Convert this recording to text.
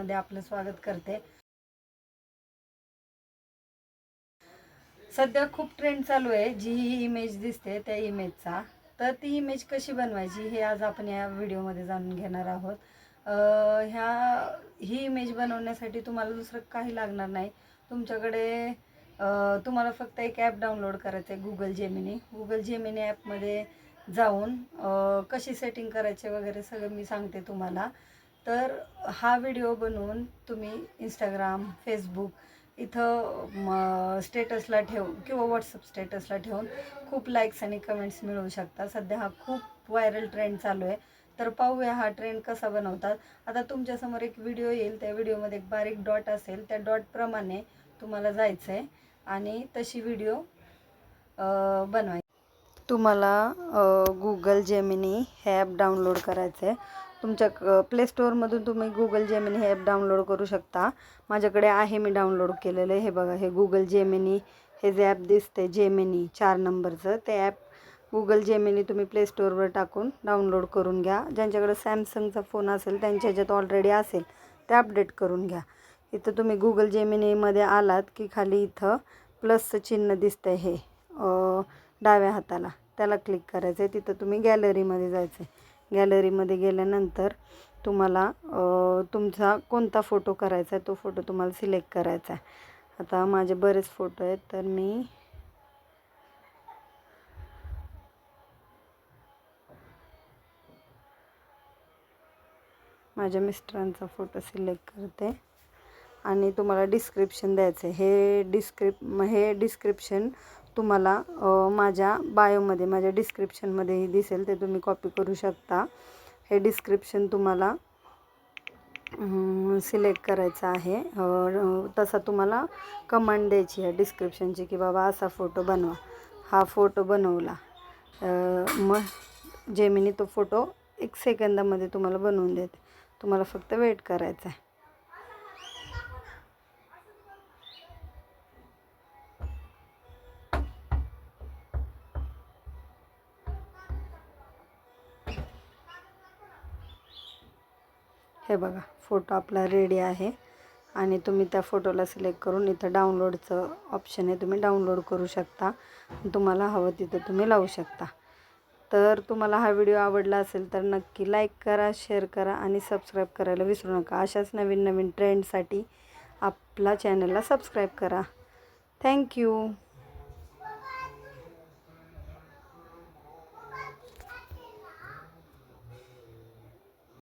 चॅनलमध्ये आपलं स्वागत करते। सध्या खूप ट्रेंड चालू आहे, जी ही इमेज दिसते त्या इमेजचा। तर ती इमेज कशी बनवायची हे आज आपण या व्हिडिओमध्ये जाणून घेणार आहोत। ही इमेज बनवण्यासाठी तुम्हाला दुसरं काही लागणार नाही। तुमच्याकडे तुम्हाला फक्त एक ॲप डाउनलोड करायचं आहे, गुगल जेमिनी। गुगल जेमिनी ॲपमध्ये जाऊन कशी सेटिंग करायचे वगैरे सगळं मी सांगते तुम्हाला। तर हा व्हिडिओ बनवून तुम्ही इंस्टाग्राम, फेसबुक इथं स्टेटसला किंवा व्हॉट्सअप स्टेटसला ठेवून खूप लाईक्स आणि कमेंट्स मिळवू शकता। सध्या हा खूप व्हायरल ट्रेंड चालू आहे। तर पाहूया हा ट्रेंड कसा बनवतात। आता तुमच्यासमोर एक व्हिडिओ येईल, त्या व्हिडिओमध्ये एक बारीक डॉट असेल, त्या डॉटप्रमाणे तुम्हाला जायचं आहे आणि तशी व्हिडिओ बनवायची। तुम्हाला गुगल जेमिनी हे ॲप डाउनलोड करायचं आहे। तुमच्या प्ले स्टोअरमधून तुम्ही गुगल जेमिनी हे ॲप डाउनलोड करू शकता। माझ्याकडे आहे, मी डाउनलोड केलेलं आहे। हे बघा, हे गुगल जेमिनी हे जे ॲप दिसते जेमिनी 4 नंबरचं, ते ॲप गुगल जेमिनी तुम्ही प्ले स्टोअरवर टाकून डाउनलोड करून घ्या। ज्यांच्याकडे सॅमसंगचा फोन असेल त्यांच्या ह्याच्यात ऑलरेडी असेल ते अपडेट करून घ्या। इथं तुम्ही गुगल जेमिनीमध्ये आलात की खाली इथं प्लसचं चिन्ह दिसतंय, हे डाव्या हाताला, त्याला क्लिक करायचं आहे। तिथं तुम्ही गॅलरीमध्ये जायचं आहे। गॅलरीमध्ये गेल्यानंतर तुम्हाला तुमचा कोणता फोटो करायचा आहे तो फोटो तुम्हाला सिलेक्ट करायचा आहे। आता माझे बरेच फोटो आहेत, तर मी माझ्या मिस्टरांचा फोटो सिलेक्ट करते आणि तुम्हाला डिस्क्रिप्शन द्यायचं आहे। हे डिस्क्रिप्शन तुम्हाला माझ्या बायोमध्ये, माझ्या डिस्क्रिप्शनमध्येही दिसेल, ते तुम्ही कॉपी करू शकता। हे डिस्क्रिप्शन तुम्हाला सिलेक्ट करायचं आहे। तसा तुम्हाला कमांड द्यायची आहे डिस्क्रिप्शनची की बाबा असा फोटो बनवा। हा फोटो बनवला, मग जेमिनी तो फोटो 1 सेकंदामध्ये तुम्हाला बनवून देते। तुम्हाला फक्त वेट करायचं आहे। हे बघा, फोटो आपला रेडी आहे आणि तुम्ही त्या फोटोला सिलेक्ट करून इथं डाउनलोडचं ऑप्शन आहे, तुम्ही डाउनलोड करू शकता। तुम्हाला हवं तिथं तुम्ही लावू शकता। तर तुम्हाला हा व्हिडिओ आवडला असेल तर नक्की लाईक करा, शेअर करा आणि सबस्क्राईब करायला विसरू नका। अशाच नवीन नवीन ट्रेंडसाठी आपला चॅनलला सबस्क्राईब करा। थँक्यू।